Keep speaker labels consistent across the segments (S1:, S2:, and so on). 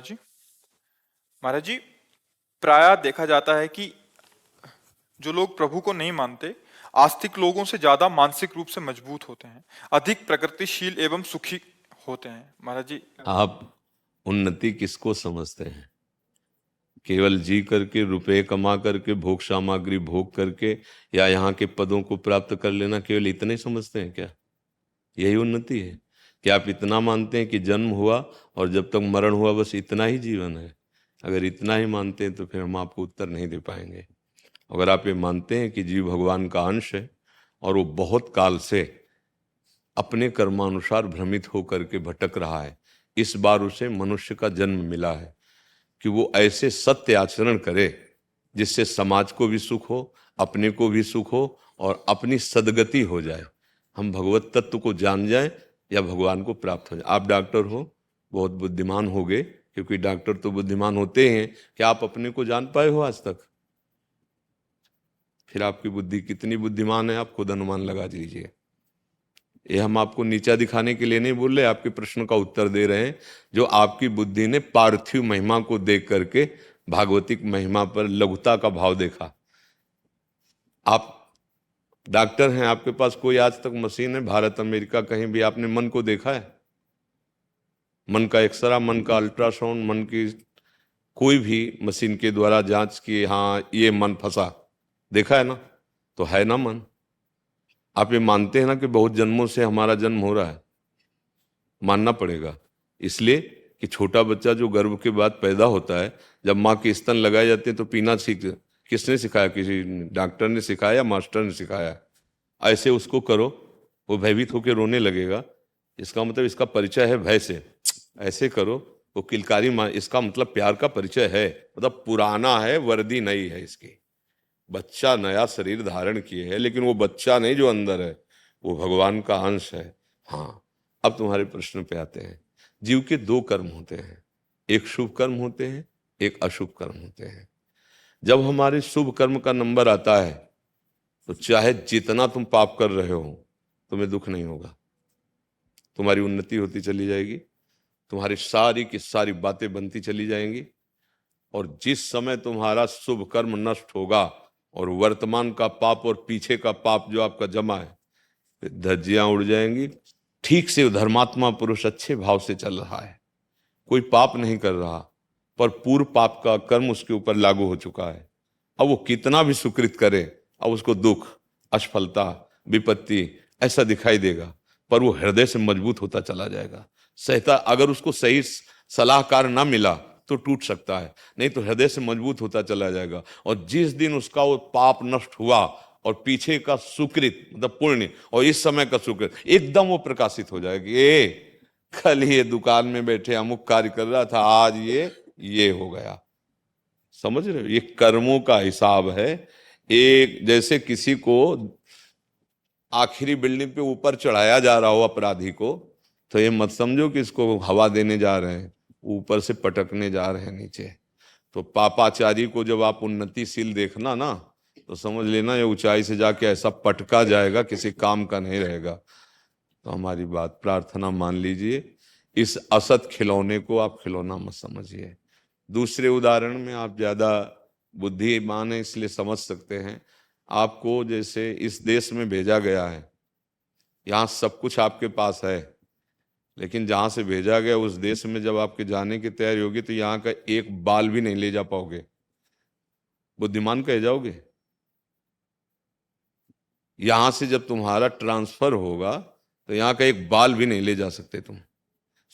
S1: जी महाराज जी, प्रायः देखा जाता है कि जो लोग प्रभु को नहीं मानते आस्तिक लोगों से ज्यादा मानसिक रूप से मजबूत होते हैं, अधिक प्रगतिशील एवं सुखी होते हैं। महाराज जी।
S2: आप उन्नति किसको समझते हैं? केवल जी करके, रुपए कमा करके, भोग सामग्री भोग करके, या यहाँ के पदों को प्राप्त कर लेना, केवल इतने समझते हैं क्या? यही उन्नति है? क्या आप इतना मानते हैं कि जन्म हुआ और जब तक मरण हुआ बस इतना ही जीवन है? अगर इतना ही मानते हैं तो फिर हम आपको उत्तर नहीं दे पाएंगे। अगर आप ये मानते हैं कि जीव भगवान का अंश है और वो बहुत काल से अपने कर्मानुसार भ्रमित होकर के भटक रहा है, इस बार उसे मनुष्य का जन्म मिला है कि वो ऐसे सत्य आचरण करे जिससे समाज को भी सुख हो, अपने को भी सुख हो और अपनी सदगति हो जाए, हम भगवत तत्व को जान जाए या भगवान को प्राप्त हो जाए। आप डॉक्टर हो, बहुत बुद्धिमान हो गए, क्योंकि डॉक्टर तो बुद्धिमान होते हैं। क्या आप अपने को जान पाए हो आज तक? फिर आपकी बुद्धि कितनी बुद्धिमान है आप खुद अनुमान लगा दीजिए। ये हम आपको नीचा दिखाने के लिए नहीं बोल रहे, आपके प्रश्न का उत्तर दे रहे हैं। जो आपकी बुद्धि ने पार्थिव महिमा को देख करके भागवतिक महिमा पर लघुता का भाव देखा। आप डॉक्टर हैं, आपके पास कोई आज तक मशीन है भारत अमेरिका कहीं भी आपने मन को देखा है? मन का एक्सरा, मन का अल्ट्रासाउंड, मन की कोई भी मशीन के द्वारा जांच की, हाँ ये मन फंसा, देखा है ना? तो है ना मन। आप ये मानते हैं ना कि बहुत जन्मों से हमारा जन्म हो रहा है? मानना पड़ेगा। इसलिए कि छोटा बच्चा जो गर्भ के बाद पैदा होता है, जब माँ के स्तन लगाए जाते हैं तो पीना सीख, किसने सिखाया? किसी डॉक्टर ने सिखाया या मास्टर ने सिखाया? ऐसे उसको करो, वो भयभीत होकर रोने लगेगा, इसका मतलब इसका परिचय है भय से। ऐसे करो, वो किलकारी माँ, इसका मतलब प्यार का परिचय है, मतलब पुराना है, वर्दी नई है इसकी। बच्चा नया शरीर धारण किए है, लेकिन वो बच्चा नहीं जो अंदर है, वो भगवान का अंश है। हाँ, अब तुम्हारे प्रश्न पे आते हैं। जीव के दो कर्म होते हैं, एक शुभ कर्म होते हैं, एक अशुभ कर्म होते हैं। जब हमारे शुभ कर्म का नंबर आता है तो चाहे जितना तुम पाप कर रहे हो तुम्हें दुख नहीं होगा, तुम्हारी उन्नति होती चली जाएगी, तुम्हारी सारी की सारी बातें बनती चली जाएंगी। और जिस समय तुम्हारा शुभ कर्म नष्ट होगा और वर्तमान का पाप और पीछे का पाप जो आपका जमा है, धज्जियां उड़ जाएंगी। ठीक से धर्मात्मा पुरुष अच्छे भाव से चल रहा है, कोई पाप नहीं कर रहा, पर पूर्व पाप का कर्म उसके ऊपर लागू हो चुका है। अब वो कितना भी सुकृत करे, अब उसको दुख, असफलता, विपत्ति ऐसा दिखाई देगा, पर वो हृदय से मजबूत होता चला जाएगा। सहता, अगर उसको सही सलाहकार ना मिला तो टूट सकता है, नहीं तो हृदय से मजबूत होता चला जाएगा। और जिस दिन उसका वो पाप नष्ट हुआ और पीछे का सुकृत मतलब पुण्य और इस समय का सुकृत एकदम वो प्रकाशित हो जाएगी। कल ये दुकान में बैठे अमुक कार्य कर रहा था, आज ये हो गया। समझ रहे हो? ये कर्मों का हिसाब है। एक जैसे किसी को आखिरी बिल्डिंग पे ऊपर चढ़ाया जा रहा हो अपराधी को, तो ये मत समझो कि इसको हवा देने जा रहे हैं, ऊपर से पटकने जा रहे हैं नीचे। तो पापाचारी को जब आप उन्नतिशील देखना ना, तो समझ लेना ये ऊंचाई से जाके ऐसा पटका जाएगा, किसी काम का नहीं रहेगा। तो हमारी बात प्रार्थना मान लीजिए, इस असत खिलौने को आप खिलौना मत समझिए। दूसरे उदाहरण में आप ज्यादा बुद्धिमान है इसलिए समझ सकते हैं। आपको जैसे इस देश में भेजा गया है, यहाँ सब कुछ आपके पास है, लेकिन जहां से भेजा गया उस देश में जब आपके जाने की तैयारी होगी तो यहाँ का एक बाल भी नहीं ले जा पाओगे। बुद्धिमान कहे जाओगे? यहां से जब तुम्हारा ट्रांसफर होगा तो यहाँ का एक बाल भी नहीं ले जा सकते तुम,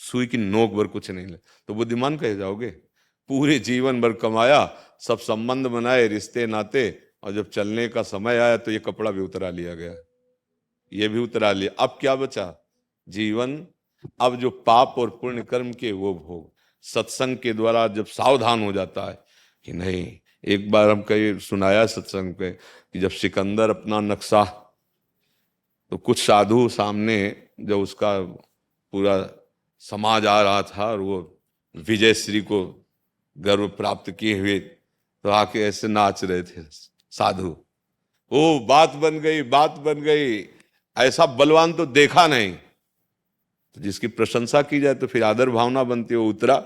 S2: सुई की नोक भर कुछ नहीं ले, तो बुद्धिमान कहे जाओगे? पूरे जीवन भर कमाया, सब संबंध बनाए, रिश्ते नाते, और जब चलने का समय आया तो ये कपड़ा भी उतरा लिया गया, ये भी उतरा लिया। अब क्या बचा? जीवन। अब जो पाप और पुण्य कर्म के वो भोग, सत्संग के द्वारा जब सावधान हो जाता है कि नहीं। एक बार हम कहीं सुनाया सत्संग पे कि जब सिकंदर अपना नक्शा, तो कुछ साधु सामने, जब उसका पूरा समाज आ रहा था और वो विजय श्री को गर्व प्राप्त किए हुए, तो आके ऐसे नाच रहे थे साधु। ओ बात बन गई, बात बन गई, ऐसा बलवान तो देखा नहीं। तो जिसकी प्रशंसा की जाए तो फिर आदर भावना बनती है, वो उतरा।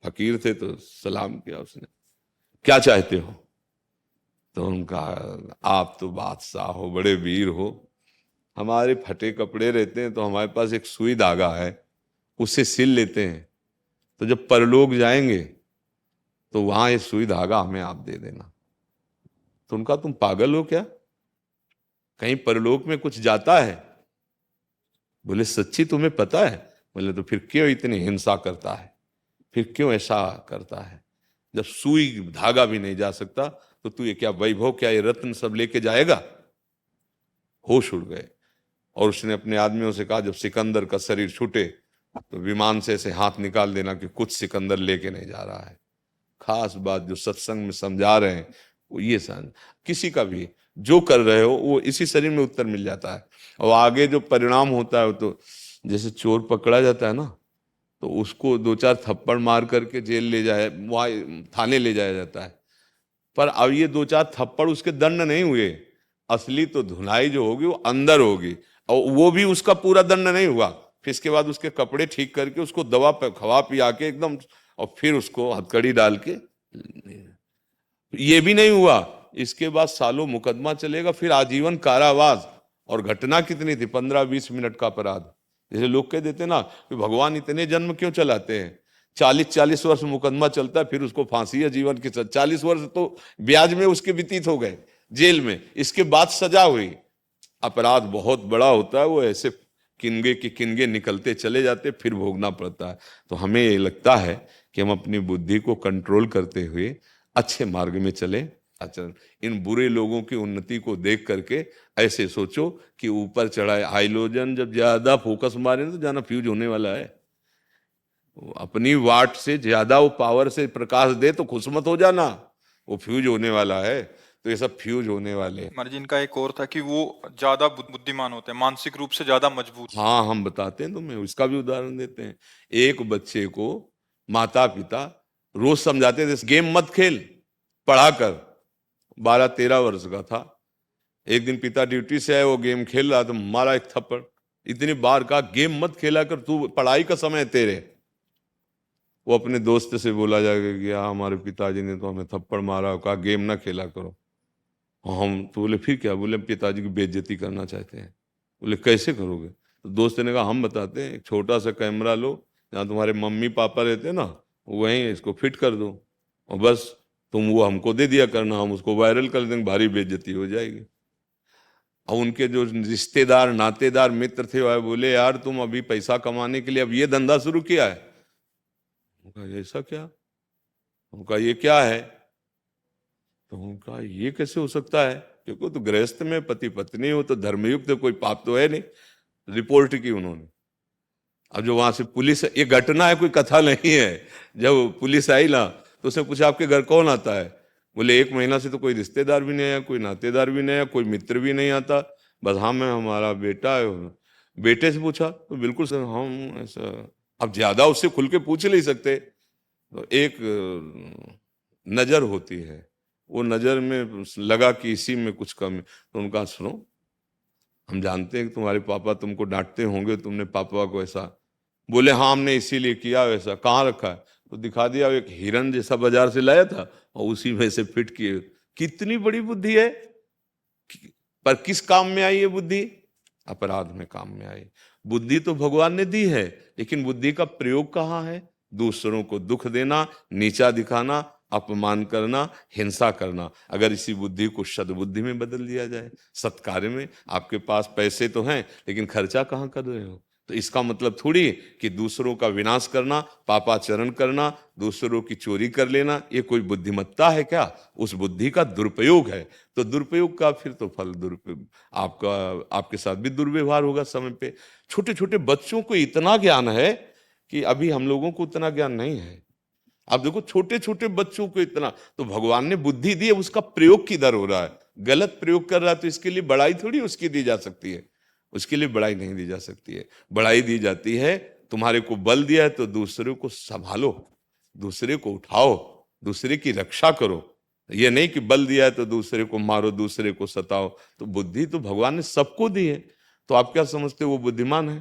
S2: फकीर थे तो सलाम किया उसने, क्या चाहते हो? तो उनका, आप तो बादशाह हो, बड़े वीर हो, हमारे फटे कपड़े रहते हैं तो हमारे पास एक सुई धागा है, उससे सिल लेते हैं, तो जब परलोक जाएंगे तो वहां ये सुई धागा हमें आप दे देना। तो उनका, तुम पागल हो क्या? कहीं परलोक में कुछ जाता है? बोले सच्ची तुम्हें पता है? बोले तो फिर क्यों इतनी हिंसा करता है, फिर क्यों ऐसा करता है? जब सुई धागा भी नहीं जा सकता तो तू ये क्या वैभव, क्या ये रत्न सब लेके जाएगा? होश उड़ गए और उसने अपने आदमियों से कहा, जब सिकंदर का शरीर छूटे तो विमान से ऐसे हाथ निकाल देना कि कुछ सिकंदर लेके नहीं जा रहा है। खास बात जो सत्संग में समझा रहे हैं वो ये समझ, किसी का भी जो कर रहे हो वो इसी शरीर में उत्तर मिल जाता है, और आगे जो परिणाम होता है तो जैसे चोर पकड़ा जाता है ना, तो उसको 2-4 थप्पड़ मार करके जेल ले जाए, वहां थाने ले जाया जाता है, पर अब ये 2-4 थप्पड़ उसके दंड नहीं हुए, असली तो धुनाई जो होगी वो अंदर होगी, और वो भी उसका पूरा दंड नहीं हुआ। फिर इसके बाद उसके कपड़े ठीक करके उसको दवा खवा पिया के एकदम, और फिर उसको हथकड़ी डाल के, ये भी नहीं हुआ, इसके बाद सालों मुकदमा चलेगा, फिर आजीवन कारावास। और घटना कितनी थी? 15-20 मिनट का अपराध। जैसे लोग कह देते ना कि भगवान इतने जन्म क्यों चलाते हैं? 40-40 वर्ष मुकदमा चलता है, फिर उसको फांसी है जीवन के साथ। 40 वर्ष तो ब्याज में उसके व्यतीत हो गए जेल में, इसके बाद सजा हुई। अपराध बहुत बड़ा होता है, वो ऐसे किनगे के किनगे निकलते चले जाते, फिर भोगना पड़ता है। तो हमें ये लगता है कि हम अपनी बुद्धि को कंट्रोल करते हुए अच्छे मार्ग में चले। आचरण, इन बुरे लोगों की उन्नति को देख करके ऐसे सोचो कि ऊपर चढ़ा है हाइलोजन, जब ज्यादा फोकस मारे तो जाना फ्यूज होने वाला है। अपनी वाट से ज्यादा वो पावर से प्रकाश दे तो खुश मत हो जाना, वो फ्यूज होने वाला है। तो ये सब फ्यूज होने वाले हैं।
S1: महाराज इनका एक और था कि वो ज्यादा बुद्धिमान होते हैं, मानसिक रूप से ज्यादा मजबूत।
S2: हाँ, हम बताते हैं तुम्हें, उसका भी उदाहरण देते हैं। एक बच्चे को माता पिता रोज समझाते थे, गेम मत खेल, पढ़ा कर। 12-13 वर्ष का था, एक दिन पिता ड्यूटी से आए, वो गेम खेल रहा तो मारा एक थप्पड़। इतनी बार कहा गेम मत खेला कर, तू पढ़ाई का समय है तेरे। वो अपने दोस्त से बोला जाएगा कि हाँ हमारे पिताजी ने तो हमें थप्पड़ मारा, कहा गेम ना खेला करो। हम तो बोले फिर क्या? बोले पिताजी की बेइज्जती करना चाहते हैं। बोले कैसे करोगे? तो दोस्त ने कहा हम बताते हैं, एक छोटा सा कैमरा लो, जहाँ तुम्हारे मम्मी पापा रहते हैं ना, वहीं इसको फिट कर दो, और बस तुम वो हमको दे दिया करना, हम उसको वायरल कर देंगे, भारी बेइज्जती हो जाएगी। और उनके जो रिश्तेदार नातेदार मित्र थे वह बोले यार तुम अभी पैसा कमाने के लिए अब ये धंधा शुरू किया है? उनका ऐसा क्या? उनका ये क्या है? तो उनका ये कैसे हो सकता है, क्योंकि तो गृहस्थ में पति पत्नी हो तो धर्मयुक्त, कोई पाप तो है नहीं। रिपोर्ट की उन्होंने। अब जो वहां से पुलिस, ये घटना है, कोई कथा नहीं है। जब पुलिस आई ना तो उसने पूछा आपके घर कौन आता है? बोले 1 महीना से तो कोई रिश्तेदार भी नहीं आया, कोई नातेदार भी नहीं आया, कोई मित्र भी नहीं आता, बस हाँ मैं हमारा बेटा है। बेटे से पूछा तो बिल्कुल सर हम ऐसा। अब ज्यादा उससे खुल के पूछ नहीं सकते, तो एक नजर होती है, वो नजर में लगा कि इसी में कुछ कम है, तो उनका सुनो हम जानते हैं कि तुम्हारे पापा तुमको डांटते होंगे, तुमने पापा को ऐसा। बोले हाँ हमने इसीलिए किया वैसा। कहाँ रखा है? तो दिखा दिया, एक हिरन जैसा बाजार से लाया था और उसी में से फिट किए। कितनी बड़ी बुद्धि है, पर किस काम में आई ये बुद्धि? अपराध में काम में आई। बुद्धि तो भगवान ने दी है, लेकिन बुद्धि का प्रयोग कहाँ है? दूसरों को दुख देना, नीचा दिखाना, अपमान करना, हिंसा करना। अगर इसी बुद्धि को सद्बुद्धि में बदल दिया जाए, सत्कार्य में। आपके पास पैसे तो हैं लेकिन खर्चा कहाँ कर रहे हो? तो इसका मतलब थोड़ी कि दूसरों का विनाश करना, पापाचरण करना, दूसरों की चोरी कर लेना, ये कोई बुद्धिमत्ता है क्या? उस बुद्धि का दुरुपयोग है। तो दुरुपयोग का फिर तो फल दुरुपयोग, आपका आपके साथ भी दुर्व्यवहार होगा समय पे। छोटे छोटे बच्चों को इतना ज्ञान है कि अभी हम लोगों को उतना ज्ञान नहीं है। आप देखो छोटे छोटे बच्चों को इतना, तो भगवान ने बुद्धि दी है, उसका प्रयोग किधर हो रहा है? गलत प्रयोग कर रहा है, तो इसके लिए बड़ाई थोड़ी उसकी दी जा सकती है। उसके लिए बड़ाई नहीं दी जा सकती है। बड़ाई दी जाती है, तुम्हारे को बल दिया है तो दूसरे को संभालो, दूसरे को उठाओ, दूसरे की रक्षा करो। ये नहीं कि बल दिया है तो दूसरे को मारो, दूसरे को सताओ। तो बुद्धि तो भगवान ने सबको दी है, तो आप क्या समझते हो वो बुद्धिमान है?